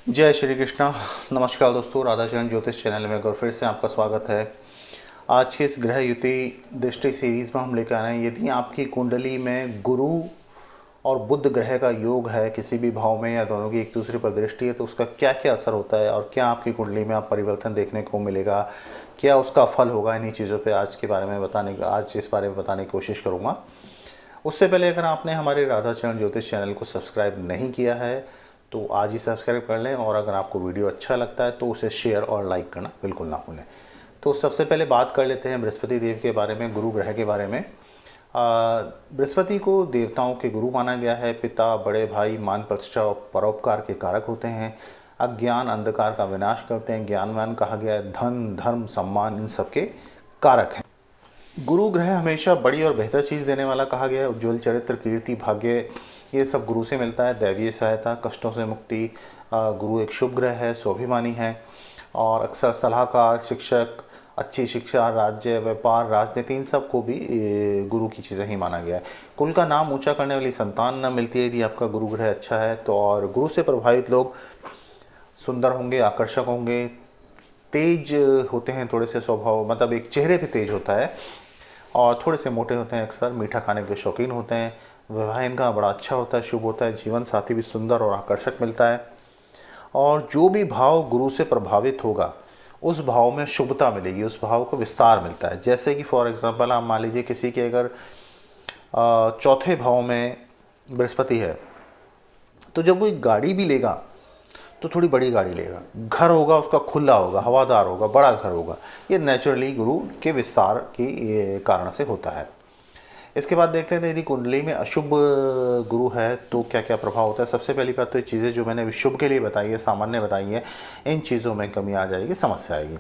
जय श्री कृष्णा। नमस्कार दोस्तों, राधाचरण ज्योतिष चैनल में एक बार फिर से आपका स्वागत है। आज के इस ग्रह युति दृष्टि सीरीज में हम लेकर आए हैं, यदि आपकी कुंडली में गुरु और बुध ग्रह का योग है किसी भी भाव में या दोनों की एक दूसरे पर दृष्टि है, तो उसका क्या क्या असर होता है और क्या आपकी कुंडली में आप परिवर्तन देखने को मिलेगा, क्या उसका फल होगा। इन्हीं चीज़ों पर आज इस बारे में बताने की कोशिश करूँगा। उससे पहले अगर आपने हमारे राधाचरण ज्योतिष चैनल को सब्सक्राइब नहीं किया है तो आज ही सब्सक्राइब कर लें, और अगर आपको वीडियो अच्छा लगता है तो उसे शेयर और लाइक करना बिल्कुल ना भूलें। तो सबसे पहले बात कर लेते हैं बृहस्पति देव के बारे में, गुरु ग्रह के बारे में। बृहस्पति को देवताओं के गुरु माना गया है। पिता, बड़े भाई, मान प्रतिष्ठा और परोपकार के कारक होते हैं। अज्ञान अंधकार का विनाश करते हैं। ज्ञानवान कहा गया है। धन, धर्म, सम्मान इन सब के कारक हैं। गुरु ग्रह हमेशा बड़ी और बेहतर चीज़ देने वाला कहा गया है। उज्ज्वल चरित्र, कीर्ति, भाग्य, ये सब गुरु से मिलता है। दैवीय सहायता, कष्टों से मुक्ति। गुरु एक शुभ ग्रह है, स्वाभिमानी है और अक्सर सलाहकार, शिक्षक, अच्छी शिक्षा, राज्य, व्यापार, राजनीति, इन सब को भी गुरु की चीज़ें ही माना गया है। कुल का नाम ऊंचा करने वाली संतान न मिलती है यदि आपका गुरु ग्रह अच्छा है तो। और गुरु से प्रभावित लोग सुंदर होंगे, आकर्षक होंगे, तेज होते हैं थोड़े से स्वभाव, मतलब एक चेहरे पे तेज होता है, और थोड़े से मोटे होते हैं, अक्सर मीठा खाने के शौकीन होते हैं। विवाह इनका बड़ा अच्छा होता है, शुभ होता है। जीवन साथी भी सुंदर और आकर्षक मिलता है। और जो भी भाव गुरु से प्रभावित होगा उस भाव में शुभता मिलेगी, उस भाव को विस्तार मिलता है। जैसे कि फॉर एग्जांपल आप मान लीजिए किसी के अगर चौथे भाव में बृहस्पति है तो जब वो एक गाड़ी भी लेगा तो थोड़ी बड़ी गाड़ी लेगा। घर होगा उसका खुला होगा, हवादार होगा, बड़ा घर होगा। ये नेचुरली गुरु के विस्तार के कारण से होता है। इसके बाद देख लेते हैं यदि कुंडली में अशुभ गुरु है तो क्या क्या प्रभाव होता है। सबसे पहली बात तो ये चीज़ें जो मैंने शुभ के लिए बताई है, सामान्य बताई है, इन चीज़ों में कमी आ जाएगी, समस्या आएगी।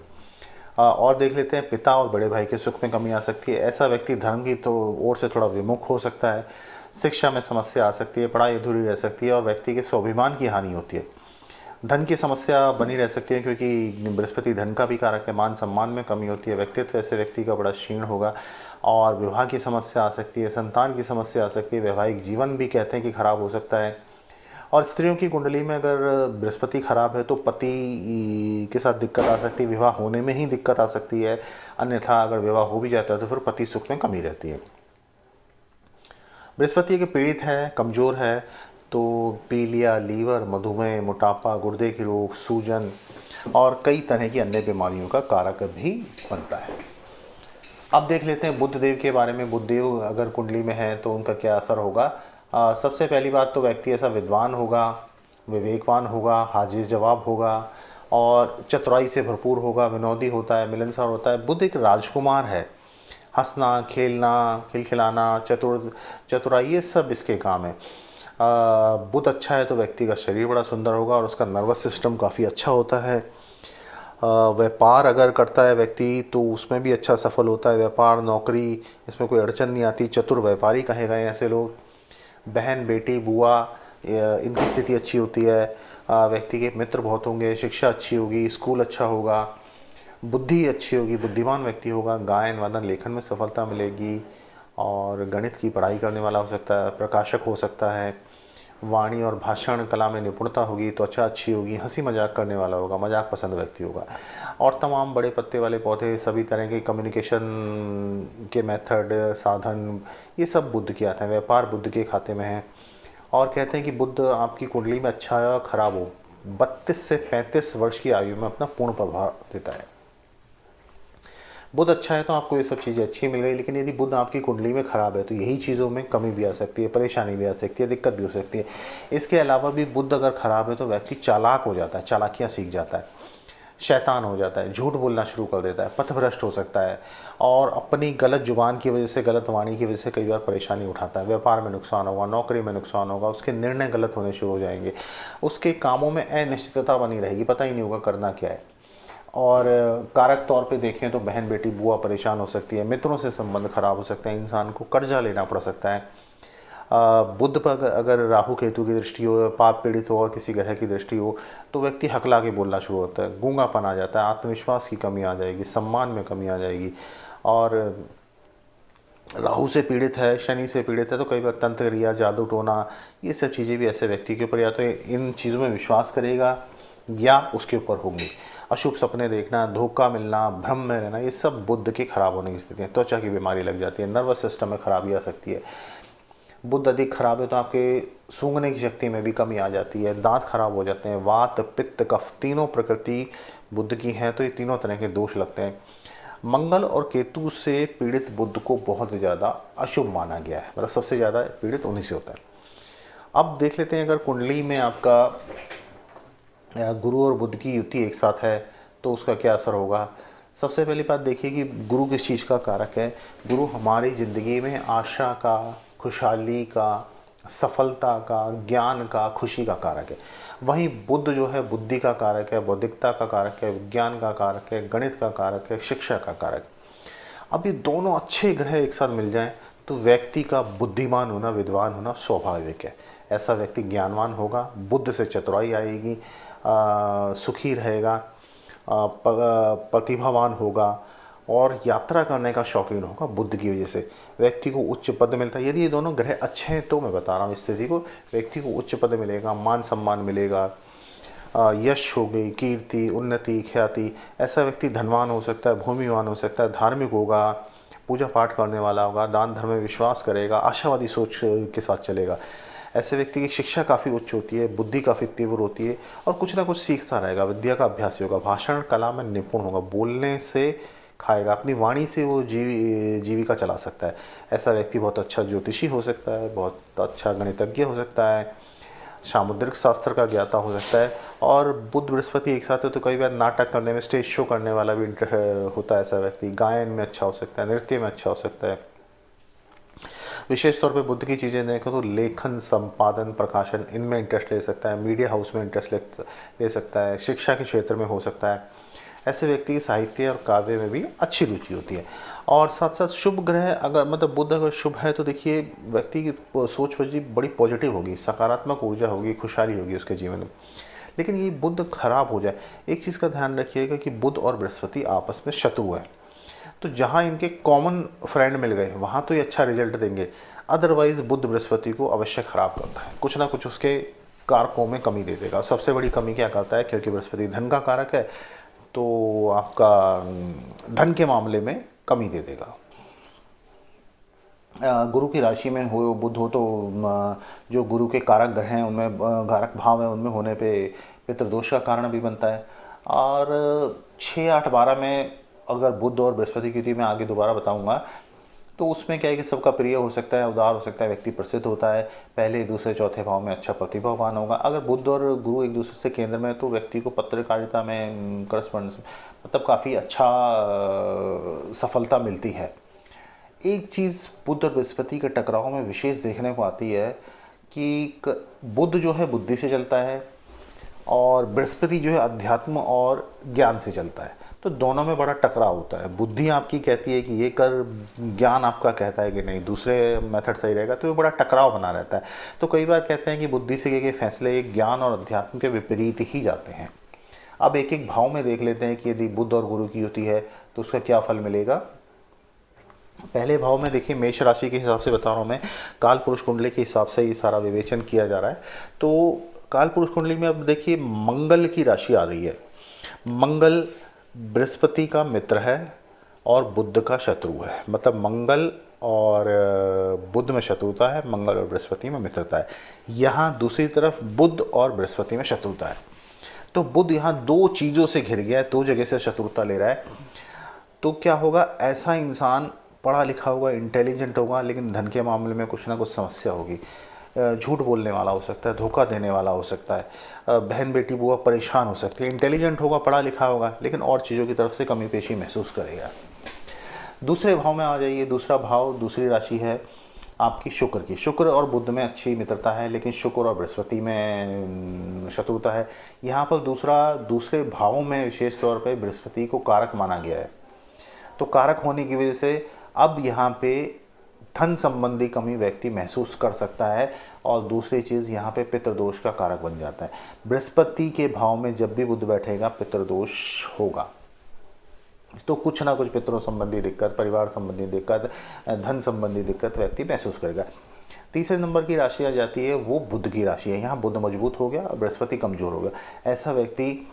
और देख लेते हैं पिता और बड़े भाई के सुख में कमी आ सकती है। ऐसा व्यक्ति धर्म की तो ओर से थोड़ा विमुख हो सकता है। शिक्षा में समस्या आ सकती है, पढ़ाई अधूरी रह सकती है और व्यक्ति के स्वाभिमान की हानि होती है। धन की समस्या बनी रह सकती है क्योंकि बृहस्पति धन का भी कारक है। मान सम्मान में कमी होती है। व्यक्तित्व ऐसे व्यक्ति का बड़ा क्षीण होगा। और विवाह की समस्या आ सकती है, संतान की समस्या आ सकती है, वैवाहिक जीवन भी कहते हैं कि खराब हो सकता है। और स्त्रियों की कुंडली में अगर बृहस्पति खराब है तो पति के साथ दिक्कत आ सकती है, विवाह होने में ही दिक्कत आ सकती है। अन्यथा अगर विवाह हो भी जाता है तो फिर पति सुख में कमी रहती है। बृहस्पति के पीड़ित है, कमज़ोर है तो पीलिया, लीवर, मधुमेह, मोटापा, गुर्दे के रोग, सूजन और कई तरह की अन्य बीमारियों का कारक भी बनता है। अब देख लेते हैं बुध देव के बारे में। बुध देव अगर कुंडली में है तो उनका क्या असर होगा। सबसे पहली बात तो व्यक्ति ऐसा विद्वान होगा, विवेकवान होगा, हाजिर जवाब होगा और चतुराई से भरपूर होगा, विनोदी होता है, मिलनसार होता है। बुध एक राजकुमार है। हंसना, खेलना, खिलखिलाना, चतुराई, ये सब इसके काम है। बुध अच्छा है तो व्यक्ति का शरीर बड़ा सुंदर होगा और उसका नर्वस सिस्टम काफ़ी अच्छा होता है। व्यापार अगर करता है व्यक्ति तो उसमें भी अच्छा सफल होता है। व्यापार, नौकरी, इसमें कोई अड़चन नहीं आती। चतुर व्यापारी कहे गए ऐसे लोग। बहन, बेटी, बुआ, इनकी स्थिति अच्छी होती है। व्यक्ति के मित्र बहुत होंगे। शिक्षा अच्छी होगी, स्कूल अच्छा होगा, बुद्धि अच्छी होगी, बुद्धिमान व्यक्ति होगा। गायन, वादन, लेखन में सफलता मिलेगी और गणित की पढ़ाई करने वाला हो सकता है, प्रकाशक हो सकता है। वाणी और भाषण कला में निपुणता होगी, त्वचा अच्छी होगी, हंसी मजाक करने वाला होगा, मजाक पसंद व्यक्ति होगा। और तमाम बड़े पत्ते वाले पौधे, सभी तरह के कम्युनिकेशन के मेथड, साधन, ये सब बुध के आते हैं। व्यापार बुध के खाते में है। और कहते हैं कि बुध आपकी कुंडली में अच्छा या खराब हो 32 से 35 वर्ष की आयु में अपना पूर्ण प्रभाव देता है। बुध अच्छा है तो आपको ये सब चीज़ें अच्छी मिल गई, लेकिन यदि बुध आपकी कुंडली में खराब है तो यही चीज़ों में कमी भी आ सकती है, परेशानी भी आ सकती है, दिक्कत भी हो सकती है। इसके अलावा भी बुध अगर खराब है तो व्यक्ति चालाक हो जाता है, चालाकियाँ सीख जाता है, शैतान हो जाता है, झूठ बोलना शुरू कर देता है, पथभ्रष्ट हो सकता है और अपनी गलत जुबान की वजह से, गलत वाणी की वजह से कई बार परेशानी उठाता है। व्यापार में नुकसान होगा, नौकरी में नुकसान होगा, उसके निर्णय गलत होने शुरू हो जाएंगे, उसके कामों में अनिश्चितता बनी रहेगी, पता ही नहीं होगा करना क्या है। और कारक तौर पे देखें तो बहन, बेटी, बुआ परेशान हो सकती है, मित्रों से संबंध खराब हो सकते हैं, इंसान को कर्जा लेना पड़ सकता है। बुध पर अगर राहु केतु की दृष्टि हो, पाप पीड़ित हो और किसी ग्रह की दृष्टि हो तो व्यक्ति हकला के बोलना शुरू होता है, गूंगापन आ जाता है, आत्मविश्वास की कमी आ जाएगी, सम्मान में कमी आ जाएगी। और राहु से पीड़ित है, शनि से पीड़ित है तो कई बार तंत्र या जादू टोना, ये सब चीज़ें भी ऐसे व्यक्ति के ऊपर, या तो इन चीज़ों में विश्वास करेगा या उसके ऊपर होंगी। अशुभ सपने देखना, धोखा मिलना, भ्रम में रहना, ये सब बुध के खराब होने की स्थिति है। त्वचा की बीमारी लग जाती है, नर्वस सिस्टम में खराबी आ सकती है। बुध अधिक खराब है तो आपके सूंघने की शक्ति में भी कमी आ जाती है, दांत खराब हो जाते हैं, वात पित्त कफ तीनों प्रकृति बुध की हैं, तो ये तीनों तरह के दोष लगते हैं। मंगल और केतु से पीड़ित बुध को बहुत ज़्यादा अशुभ माना गया है, मतलब सबसे ज़्यादा पीड़ित उन्हीं से होता है। अब देख लेते हैं अगर कुंडली में आपका गुरु और बुध की युति एक साथ है तो उसका क्या असर होगा। सबसे पहली बात देखिए कि गुरु किस चीज़ का कारक है। गुरु हमारी ज़िंदगी में आशा का, खुशहाली का, सफलता का, ज्ञान का, खुशी का कारक है। वहीं बुध जो है बुद्धि का कारक है, बौद्धिकता का कारक है, विज्ञान का कारक है, गणित का कारक है, शिक्षा का कारक। अब ये दोनों अच्छे ग्रह एक साथ मिल जाएं तो व्यक्ति का बुद्धिमान होना, विद्वान होना स्वाभाविक है। ऐसा व्यक्ति ज्ञानवान होगा, बुद्ध से चतुराई आएगी, सुखी रहेगा, प्रतिभावान होगा और यात्रा करने का शौकीन होगा। बुद्ध की वजह से व्यक्ति को उच्च पद मिलता है। यदि ये दोनों ग्रह अच्छे हैं तो मैं बता रहा हूँ स्थिति को, व्यक्ति को उच्च पद मिलेगा, मान सम्मान मिलेगा, यश होगी, कीर्ति, उन्नति, ख्याति। ऐसा व्यक्ति धनवान हो सकता है, भूमिवान हो सकता है, धार्मिक होगा, पूजा पाठ करने वाला होगा, दान धर्म में विश्वास करेगा, आशावादी सोच के साथ चलेगा। ऐसे व्यक्ति की शिक्षा काफ़ी उच्च होती है, बुद्धि काफ़ी तीव्र होती है और कुछ ना कुछ सीखता रहेगा, विद्या का अभ्यास होगा, भाषण कला में निपुण होगा, बोलने से खाएगा, अपनी वाणी से वो जीविका चला सकता है। ऐसा व्यक्ति बहुत अच्छा ज्योतिषी हो सकता है, बहुत अच्छा गणितज्ञ हो सकता है, सामुद्रिक शास्त्र का ज्ञाता हो सकता है। और बुध बृहस्पति एक साथ है तो कई बार नाटक करने में, स्टेज शो करने वाला भी होता है ऐसा व्यक्ति। गायन में अच्छा हो सकता है, नृत्य में अच्छा हो सकता है। विशेष तौर पे बुध की चीज़ें देखें तो लेखन, संपादन, प्रकाशन, इनमें इंटरेस्ट ले सकता है, मीडिया हाउस में इंटरेस्ट ले सकता है, शिक्षा के क्षेत्र में हो सकता है। ऐसे व्यक्ति की साहित्य और काव्य में भी अच्छी रुचि होती है। और साथ साथ शुभ ग्रह अगर मतलब बुध अगर शुभ है तो देखिए व्यक्ति की सोच बड़ी पॉजिटिव होगी, सकारात्मक ऊर्जा होगी, खुशहाली होगी उसके जीवन में। लेकिन ये बुध खराब हो जाए, एक चीज़ का ध्यान रखिएगा कि बुध और बृहस्पति आपस में शत्रु हैं, तो जहाँ इनके कॉमन फ्रेंड मिल गए वहाँ तो ये अच्छा रिजल्ट देंगे। अदरवाइज बुध बृहस्पति को अवश्य खराब करता है, कुछ ना कुछ उसके कारकों में कमी दे देगा। सबसे बड़ी कमी क्या करता है, क्योंकि बृहस्पति धन का कारक है तो आपका धन के मामले में कमी दे देगा। गुरु की राशि में हो बुध हो तो जो गुरु के कारक ग्रह हैं उनमें, कारक भाव है उनमें होने पे पितृदोष का कारण भी बनता है। और 6, 8, 12 में अगर बुध और बृहस्पति की युति में आगे दोबारा बताऊंगा तो उसमें क्या है कि सबका प्रिय हो सकता है, उदार हो सकता है, व्यक्ति प्रसिद्ध होता है, पहले, दूसरे, चौथे भाव में अच्छा प्रतिभावान होगा। अगर बुध और गुरु एक दूसरे से केंद्र में तो व्यक्ति को पत्रकारिता में, करस्पॉन्डेंस मतलब काफ़ी अच्छा सफलता मिलती है। एक चीज़ बुध और बृहस्पति के टकराव में विशेष देखने को आती है कि बुध जो है बुद्धि से चलता है और बृहस्पति जो है अध्यात्म और ज्ञान से चलता है, तो दोनों में बड़ा टकराव होता है। बुद्धि आपकी कहती है कि ये कर, ज्ञान आपका कहता है कि नहीं दूसरे मेथड सही रहेगा, तो ये बड़ा टकराव बना रहता है। तो कई बार कहते हैं कि बुद्धि से किए फैसले ज्ञान और अध्यात्म के विपरीत ही जाते हैं। अब एक एक भाव में देख लेते हैं कि यदि बुध और गुरु की युति है तो उसका क्या फल मिलेगा। पहले भाव में देखिए मेष राशि के हिसाब से बता रहा हूँ मैं, काल पुरुष कुंडली के हिसाब से ये सारा विवेचन किया जा रहा है। तो काल पुरुष कुंडली में अब देखिए मंगल की राशि आ रही है। मंगल बृहस्पति का मित्र है और बुध का शत्रु है, मतलब मंगल और बुध में शत्रुता है, मंगल और बृहस्पति में मित्रता है। यहाँ दूसरी तरफ बुध और बृहस्पति में शत्रुता है। तो बुध यहाँ दो चीज़ों से घिर गया है, दो जगह से शत्रुता ले रहा है। तो क्या होगा, ऐसा इंसान पढ़ा लिखा होगा, इंटेलिजेंट होगा, लेकिन धन के मामले में कुछ ना कुछ समस्या होगी। झूठ बोलने वाला हो सकता है, धोखा देने वाला हो सकता है, बहन बेटी बुआ परेशान हो सकती है। इंटेलिजेंट होगा, पढ़ा लिखा होगा, लेकिन और चीज़ों की तरफ से कमी पेशी महसूस करेगा। दूसरे भाव में आ जाइए। दूसरा भाव, दूसरी राशि है आपकी शुक्र की। शुक्र और बुध में अच्छी मित्रता है, लेकिन शुक्र और बृहस्पति में शत्रुता है। यहाँ पर दूसरे भावों में विशेष तौर पर बृहस्पति को कारक माना गया है। तो कारक होने की वजह से अब यहाँ पे धन संबंधी कमी व्यक्ति महसूस कर सकता है। और दूसरी चीज़ यहाँ पे पितृदोष का कारक बन जाता है। बृहस्पति के भाव में जब भी बुध बैठेगा पितृदोष होगा, तो कुछ ना कुछ पितरों संबंधी दिक्कत, परिवार संबंधी दिक्कत, धन संबंधी दिक्कत व्यक्ति महसूस करेगा। तीसरे नंबर की राशि आ जाती है वो बुध की राशि है। यहाँ बुध मजबूत हो गया और बृहस्पति कमजोर हो गया। ऐसा व्यक्ति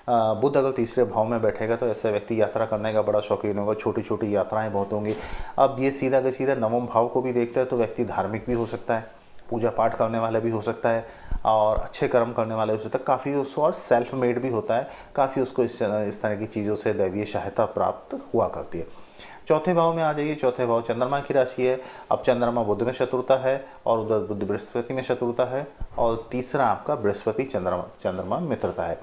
बुध अगर तीसरे भाव में बैठेगा तो ऐसा व्यक्ति यात्रा करने का बड़ा शौकीन होगा, छोटी छोटी यात्राएं बहुत होंगी। अब ये सीधा का सीधा नवम भाव को भी देखता है तो व्यक्ति धार्मिक भी हो सकता है, पूजा पाठ करने वाला भी हो सकता है और अच्छे कर्म करने वाले हो सकता है, काफ़ी उसको और सेल्फ मेड भी होता है, काफ़ी उसको इस तरह की चीज़ों से दैवीय सहायता प्राप्त हुआ करती है। चौथे भाव में आ जाइए। चौथे भाव चंद्रमा की राशि है। अब चंद्रमा बुध में शत्रुता है और उधर बुध बृहस्पति में शत्रुता है और तीसरा आपका बृहस्पति चंद्रमा मित्रता है।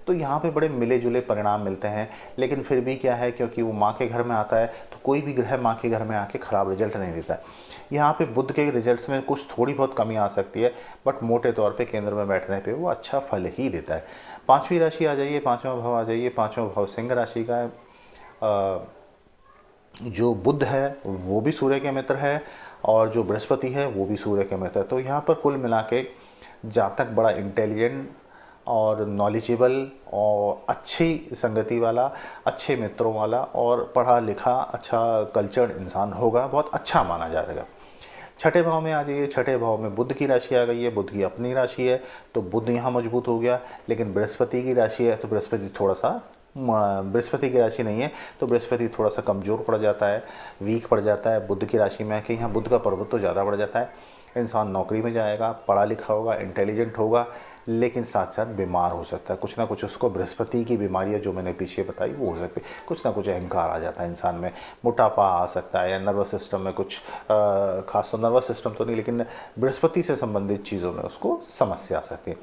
तो यहाँ पे बड़े मिले जुले परिणाम मिलते हैं, लेकिन फिर भी क्या है, क्योंकि वो माँ के घर में आता है तो कोई भी ग्रह माँ के घर में आके खराब रिजल्ट नहीं देता है। यहाँ पे बुध के रिजल्ट्स में कुछ थोड़ी बहुत कमी आ सकती है, बट मोटे तौर पे केंद्र में बैठने पे वो अच्छा फल ही देता है। पांचवी राशि आ जाइए, पांचवा भाव आ जाइए। पांचवा भाव सिंह राशि का है। जो बुध है वो भी सूर्य के मित्र है और जो बृहस्पति है वो भी सूर्य के मित्र है। तो यहाँ पर कुल मिला के जातक बड़ा इंटेलिजेंट और नॉलेजेबल और अच्छी संगति वाला, अच्छे मित्रों वाला और पढ़ा लिखा अच्छा कल्चर्ड इंसान होगा, बहुत अच्छा माना जाएगा। छठे भाव में आ जाइए। छठे भाव में बुध की राशि आ गई है, बुध की अपनी राशि है तो बुध यहाँ मजबूत हो गया, लेकिन बृहस्पति की राशि है तो बृहस्पति की राशि नहीं है तो बृहस्पति थोड़ा सा कमज़ोर पड़ जाता है, वीक पड़ जाता है। बुध की राशि में कि यहाँ बुध का प्रभुत्व तो ज़्यादा बढ़ जाता है। इंसान नौकरी में जाएगा, पढ़ा लिखा होगा, इंटेलिजेंट होगा, लेकिन साथ साथ बीमार हो सकता है। कुछ ना कुछ उसको बृहस्पति की बीमारियाँ जो मैंने पीछे बताई वो हो सकती है। कुछ ना कुछ अहंकार आ जाता है इंसान में, मोटापा आ सकता है या नर्वस सिस्टम में कुछ खास तो नर्वस सिस्टम तो नहीं, लेकिन बृहस्पति से संबंधित चीज़ों में उसको समस्या आ सकती है।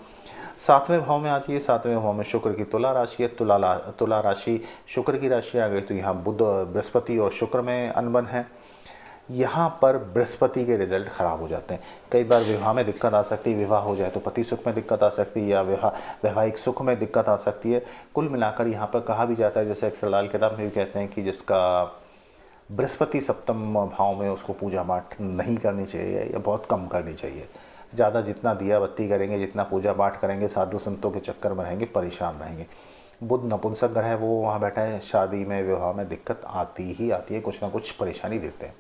सातवें भाव में आ जाइए। सातवें भाव में शुक्र की तुला राशि है। तुला राशि शुक्र की राशि आ गई तो यहाँ बुध बृहस्पति और शुक्र में अनबन है। यहाँ पर बृहस्पति के रिजल्ट खराब हो जाते हैं। कई बार विवाह में दिक्कत आ सकती है, विवाह हो जाए तो पति सुख में दिक्कत आ सकती है या वैवाहिक सुख में दिक्कत आ सकती है। कुल मिलाकर यहाँ पर कहा भी जाता है, जैसे अक्सर लाल किताब में भी कहते हैं कि जिसका बृहस्पति सप्तम भाव में, उसको पूजा पाठ नहीं करनी चाहिए या बहुत कम करनी चाहिए। ज़्यादा जितना दिया बत्ती करेंगे, जितना पूजा पाठ करेंगे, साधु संतों के चक्कर में रहेंगे, परेशान रहेंगे। बुध नपुंसक ग्रह है, वो वहाँ बैठा है, शादी में विवाह में दिक्कत आती ही आती है, कुछ ना कुछ परेशानी देते हैं।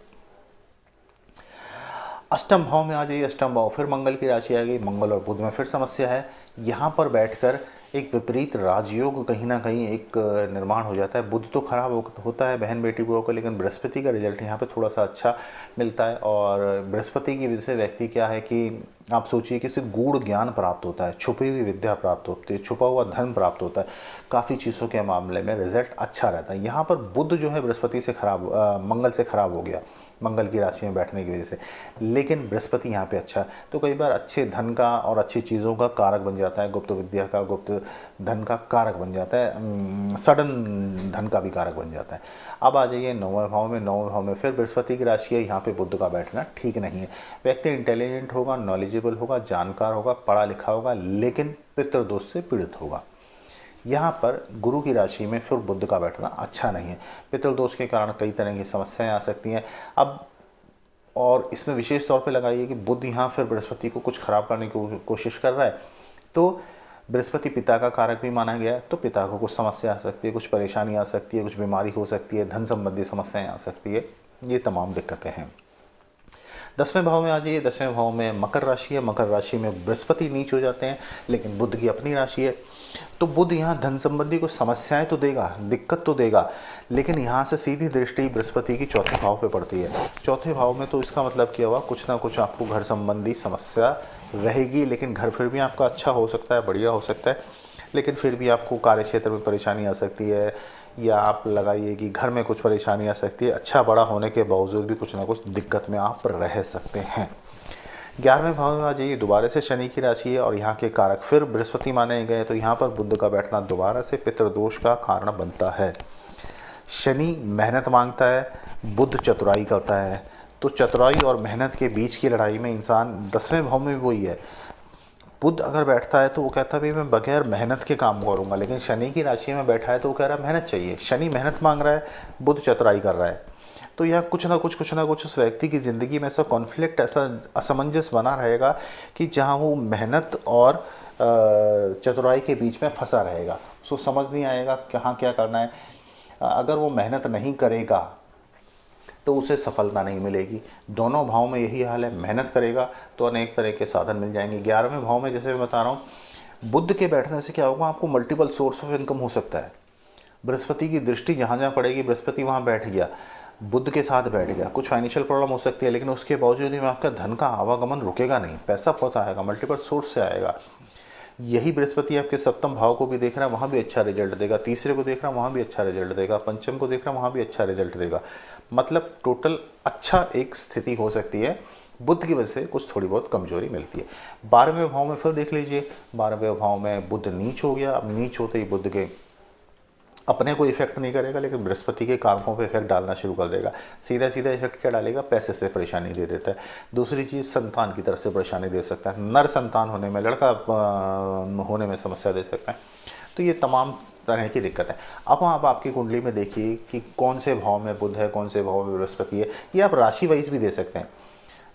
अष्टम भाव में आ जाइए। अष्टम भाव फिर मंगल की राशि आ गई। मंगल और बुध में फिर समस्या है। यहाँ पर बैठकर एक विपरीत राजयोग कहीं ना कहीं एक निर्माण हो जाता है। बुध तो खराब होता है बहन बेटी को, लेकिन बृहस्पति का रिजल्ट यहाँ पे थोड़ा सा अच्छा मिलता है और बृहस्पति की वजह से व्यक्ति क्या है कि आप सोचिए कि सिर्फ गूढ़ ज्ञान प्राप्त होता है, छुपी हुई विद्या प्राप्त होती है, छुपा हुआ धन प्राप्त होता है, काफ़ी चीज़ों के मामले में रिजल्ट अच्छा रहता है। यहाँ पर बुध जो है बृहस्पति से मंगल से खराब हो गया, मंगल की राशि में बैठने की वजह से, लेकिन बृहस्पति यहाँ पे अच्छा, तो कई बार अच्छे धन का और अच्छी चीज़ों का कारक बन जाता है, गुप्त विद्या का, गुप्त धन का कारक बन जाता है, सडन धन का भी कारक बन जाता है। अब आ जाइए नौवें भाव में। नौवें भाव में फिर बृहस्पति की राशि है, यहाँ पे बुध का बैठना ठीक नहीं है। व्यक्ति इंटेलिजेंट होगा, नॉलेजेबल होगा, जानकार होगा, पढ़ा लिखा होगा, लेकिन पितृदोष से पीड़ित होगा। यहाँ पर गुरु की राशि में फिर बुध का बैठना अच्छा नहीं है। पितृदोष के कारण कई तरह की समस्याएं आ सकती हैं। अब और इसमें विशेष तौर पे लगाइए कि बुध यहाँ फिर बृहस्पति को कुछ खराब करने की कोशिश कर रहा है, तो बृहस्पति पिता का कारक भी माना गया है, तो पिता को कुछ समस्या आ सकती है, कुछ परेशानी आ सकती है, कुछ बीमारी हो सकती है, धन संबंधी समस्याएं आ सकती है, ये तमाम दिक्कतें हैं। 10वें भाव में आ जाइए। 10वें भाव में मकर राशि है। मकर राशि में बृहस्पति नीच हो जाते हैं, लेकिन बुध की अपनी राशि है, तो बुध यहाँ धन संबंधी कुछ समस्याएं तो देगा, दिक्कत तो देगा, लेकिन यहाँ से सीधी दृष्टि बृहस्पति की चौथे भाव पे पड़ती है। चौथे भाव में तो इसका मतलब क्या हुआ, कुछ ना कुछ आपको घर संबंधी समस्या रहेगी, लेकिन घर फिर भी आपका अच्छा हो सकता है, बढ़िया हो सकता है, लेकिन फिर भी आपको कार्य क्षेत्र में परेशानी आ सकती है, या आप लगाइए कि घर में कुछ परेशानी आ सकती है। अच्छा बड़ा होने के बावजूद भी कुछ ना कुछ दिक्कत में आप रह सकते हैं। 11वें भाव में आ जाइए। दोबारा से शनि की राशि है और यहाँ के कारक फिर बृहस्पति माने गए, तो यहाँ पर बुध का बैठना दोबारा से पितृदोष का कारण बनता है। शनि मेहनत मांगता है, बुध चतुराई करता है, तो चतुराई और मेहनत के बीच की लड़ाई में इंसान 10वें भाव में भी वही है। बुध अगर बैठता है तो वो कहता है भाई मैं बगैर मेहनत के काम करूँगा, लेकिन शनि की राशि में बैठा है तो वो कह रहा है मेहनत चाहिए। शनि मेहनत मांग रहा है, बुध चतुराई कर रहा है, तो यह कुछ ना कुछ उस व्यक्ति की ज़िंदगी में ऐसा कॉन्फ्लिक्ट, ऐसा असमंजस बना रहेगा कि जहाँ वो मेहनत और चतुराई के बीच में फंसा रहेगा, उसको समझ नहीं आएगा कहाँ क्या करना है। अगर वो मेहनत नहीं करेगा तो उसे सफलता नहीं मिलेगी। दोनों भाव में यही हाल है, मेहनत करेगा तो अनेक तरह के साधन मिल जाएंगे। 11वें भाव में जैसे मैं बता रहा हूँ, बुध के बैठने से क्या होगा, आपको मल्टीपल सोर्स ऑफ इनकम हो सकता है। बृहस्पति की दृष्टि जहाँ जहाँ पड़ेगी, बृहस्पति वहाँ बैठ गया, बुध के साथ बैठ गया, कुछ फाइनेंशियल प्रॉब्लम हो सकती है, लेकिन उसके बावजूद भी आपका धन का आवागमन रुकेगा नहीं, पैसा बहुत आएगा, मल्टीपल सोर्स से आएगा। यही बृहस्पति आपके सप्तम भाव को भी देख रहा है, वहाँ भी अच्छा रिजल्ट देगा। तीसरे को देख रहा है, वहाँ भी अच्छा रिजल्ट देगा। पंचम को देख रहा है, वहाँ भी अच्छा रिजल्ट देगा। मतलब टोटल अच्छा एक स्थिति हो सकती है। बुध की वजह से कुछ थोड़ी बहुत कमजोरी मिलती है। 12वें भाव में फिर देख लीजिए, 12वें भाव में बुध नीच हो गया। अब नीच होते ही बुध के अपने को इफेक्ट नहीं करेगा, लेकिन बृहस्पति के कारकों पे इफेक्ट डालना शुरू कर देगा। सीधा सीधा इफेक्ट क्या डालेगा, पैसे से परेशानी दे देता है। दूसरी चीज़, संतान की तरफ से परेशानी दे सकता है, नर संतान होने में, लड़का होने में समस्या दे सकता है। तो ये तमाम तरह की दिक्कत है। अब आप आपकी कुंडली में देखिए कि कौन से भाव में बुध है, कौन से भाव में बृहस्पति है। ये आप राशि वाइज भी दे सकते हैं,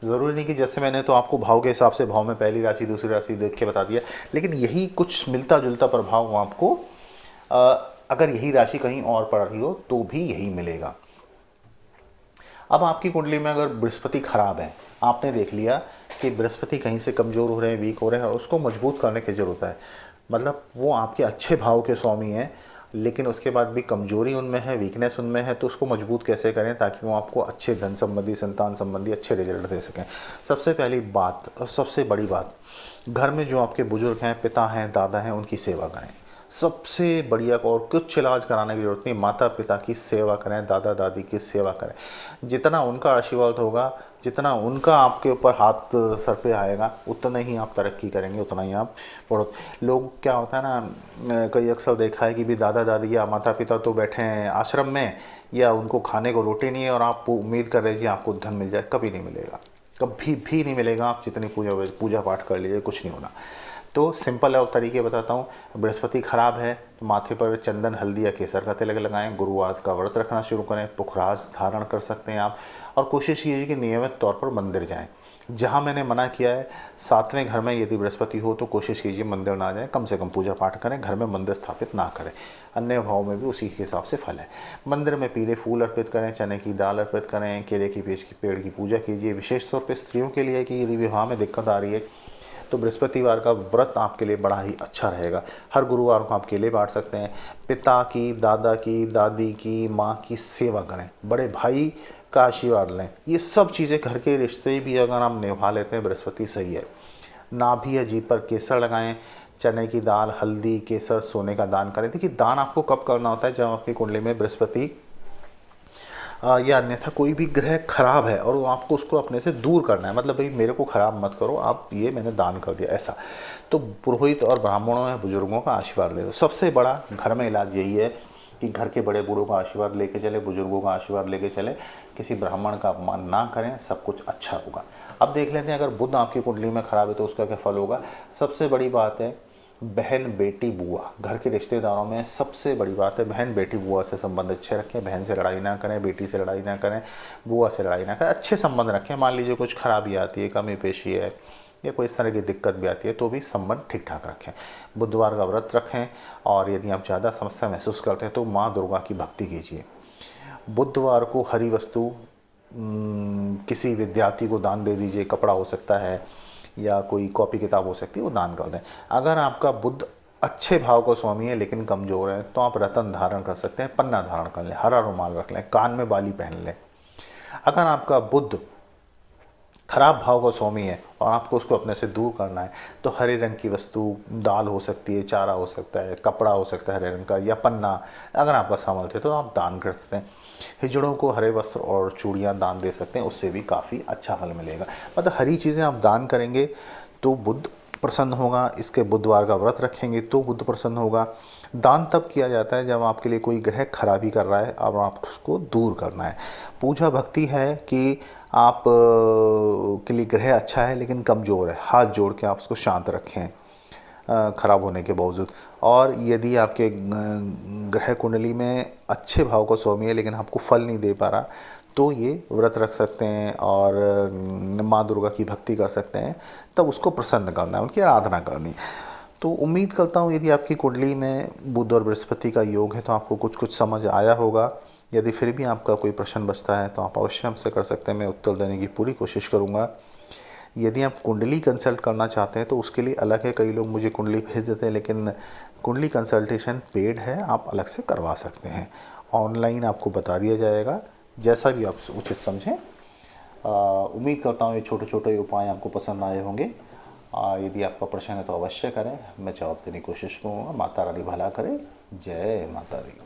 ज़रूरी नहीं कि जैसे मैंने तो आपको भाव के हिसाब से भाव में पहली राशि दूसरी राशि देख के बता दिया, लेकिन यही कुछ मिलता जुलता प्रभाव आपको अगर यही राशि कहीं और पड़ रही हो तो भी यही मिलेगा। अब आपकी कुंडली में अगर बृहस्पति खराब है, आपने देख लिया कि बृहस्पति कहीं से कमज़ोर हो रहे हैं, वीक हो रहे हैं, और उसको मजबूत करने की ज़रूरत है। मतलब वो आपके अच्छे भाव के स्वामी हैं, लेकिन उसके बाद भी कमजोरी उनमें है, वीकनेस उनमें है, तो उसको मजबूत कैसे करें ताकि वो आपको अच्छे धन संबंधी, संतान संबंधी अच्छे रिजल्ट दे सकें। सबसे पहली बात और सबसे बड़ी बात, घर में जो आपके बुजुर्ग हैं, पिता हैं, दादा हैं, उनकी सेवा करें। सबसे बढ़िया, और कुछ इलाज कराने की जरूरत नहीं, माता पिता की सेवा करें, दादा दादी की सेवा करें। जितना उनका आशीर्वाद होगा, जितना उनका आपके ऊपर हाथ सर पे आएगा, उतना ही आप तरक्की करेंगे, उतना ही आप बढ़ो। लोग क्या होता है ना, कई अक्सर देखा है कि भी दादा दादी या माता पिता तो बैठे हैं आश्रम में, या उनको खाने को रोटी नहीं है, और आप उम्मीद कर रहे हैं आपको धन मिल जाए। कभी नहीं मिलेगा, कभी भी नहीं मिलेगा। आप जितनी पूजा पाठ कर लीजिए, कुछ नहीं होना। तो सिंपल और तरीके बताता हूँ। बृहस्पति खराब है तो माथे पर चंदन, हल्दी या केसर का तिलक लगाएं। गुरुवार का व्रत रखना शुरू करें। पुखराज धारण कर सकते हैं आप, और कोशिश कीजिए कि नियमित तौर पर मंदिर जाएं। जहाँ मैंने मना किया है, 7वें घर में यदि बृहस्पति हो तो कोशिश कीजिए मंदिर ना जाएं, कम से कम पूजा पाठ करें, घर में मंदिर स्थापित ना करें। अन्य भाव में भी उसी के हिसाब से फल है। मंदिर में पीले फूल अर्पित करें, चने की दाल अर्पित करें, केले की पेड़ की पूजा कीजिए। विशेष तौर पर स्त्रियों के लिए कि यदि विवाह में दिक्कत आ रही है तो बृहस्पतिवार का व्रत आपके लिए बड़ा ही अच्छा रहेगा। हर गुरुवार को आप केले बांट सकते हैं। पिता की, दादा की, दादी की, माँ की सेवा करें, बड़े भाई का आशीर्वाद लें। ये सब चीज़ें, घर के रिश्ते भी अगर आप निभा लेते हैं, बृहस्पति सही है। नाभि या जीभ पर केसर लगाएं। चने की दाल, हल्दी, केसर, सोने का दान करें। देखिए, दान आपको कब करना होता है, जब आपकी कुंडली में बृहस्पति या अन्यथा कोई भी ग्रह खराब है और वो आपको उसको अपने से दूर करना है। मतलब भाई मेरे को खराब मत करो, आप ये मैंने दान कर दिया, ऐसा। तो पुरोहित और ब्राह्मणों या बुजुर्गों का आशीर्वाद ले दो। सबसे बड़ा घर में इलाज यही है कि घर के बड़े बूढ़ों का आशीर्वाद लेके चले, बुजुर्गों का आशीर्वाद लेके चले, किसी ब्राह्मण का अपमान ना करें, सब कुछ अच्छा होगा। अब देख लेते हैं, अगर बुध आपकी कुंडली में खराब है तो उसका क्या फल होगा। सबसे बड़ी बात है, बहन, बेटी, बुआ, घर के रिश्तेदारों में सबसे बड़ी बात है, बहन बेटी बुआ से संबंध अच्छे रखें। बहन से लड़ाई ना करें, बेटी से लड़ाई ना करें, बुआ से लड़ाई ना करें, अच्छे संबंध रखें। मान लीजिए कुछ खराबी आती है, कमी पेशी है, या कोई इस तरह की दिक्कत भी आती है, तो भी संबंध ठीक ठाक रखें। बुधवार का व्रत रखें, और यदि आप ज़्यादा समस्या महसूस करते हैं तो माँ दुर्गा की भक्ति कीजिए। बुधवार को हरी वस्तु किसी विद्यार्थी को दान दे दीजिए। कपड़ा हो सकता है या कोई कॉपी किताब हो सकती है, वो दान कर दें। अगर आपका बुध अच्छे भाव का स्वामी है लेकिन कमज़ोर है तो आप रतन धारण कर सकते हैं, पन्ना धारण कर लें, हरा रुमाल रख लें, कान में बाली पहन लें। अगर आपका बुध खराब भाव का स्वामी है और आपको उसको अपने से दूर करना है तो हरे रंग की वस्तु, दाल हो सकती है, चारा हो सकता है, कपड़ा हो सकता है हरे रंग का, या पन्ना, अगर आपका सामर्थ्य है तो आप दान कर सकते हैं। हिजड़ों को हरे वस्त्र और चूड़ियाँ दान दे सकते हैं, उससे भी काफ़ी अच्छा फल मिलेगा। मतलब हरी चीज़ें आप दान करेंगे तो बुध प्रसन्न होगा। इसके बुधवार का व्रत रखेंगे तो बुध प्रसन्न होगा। दान तब किया जाता है जब आपके लिए कोई ग्रह खराबी कर रहा है और आप उसको दूर करना है। पूजा भक्ति है कि आप के लिए ग्रह अच्छा है लेकिन कमज़ोर है, हाथ जोड़ के आप उसको शांत रखें खराब होने के बावजूद। और यदि आपके ग्रह कुंडली में अच्छे भाव का स्वामी है लेकिन आपको फल नहीं दे पा रहा, तो ये व्रत रख सकते हैं और माँ दुर्गा की भक्ति कर सकते हैं, तब उसको प्रसन्न करना है, उनकी आराधना करनी। तो उम्मीद करता हूँ यदि आपकी कुंडली में बुध और बृहस्पति का योग है तो आपको कुछ कुछ समझ आया होगा। यदि फिर भी आपका कोई प्रश्न बचता है तो आप अवश्य हमसे कर सकते हैं, मैं उत्तर देने की पूरी कोशिश करूँगा। यदि आप कुंडली कंसल्ट करना चाहते हैं तो उसके लिए अलग है, कई लोग मुझे कुंडली भेज देते हैं, लेकिन कुंडली कंसल्टेशन पेड है, आप अलग से करवा सकते हैं। ऑनलाइन आपको बता दिया जाएगा, जैसा भी आप उचित समझें। उम्मीद करता हूँ ये छोटे छोटे उपाय आपको पसंद आए होंगे। यदि आपका प्रश्न है तो अवश्य करें, मैं जवाब देने की कोशिश करूँगा। माता रानी भला करे। जय माता दी।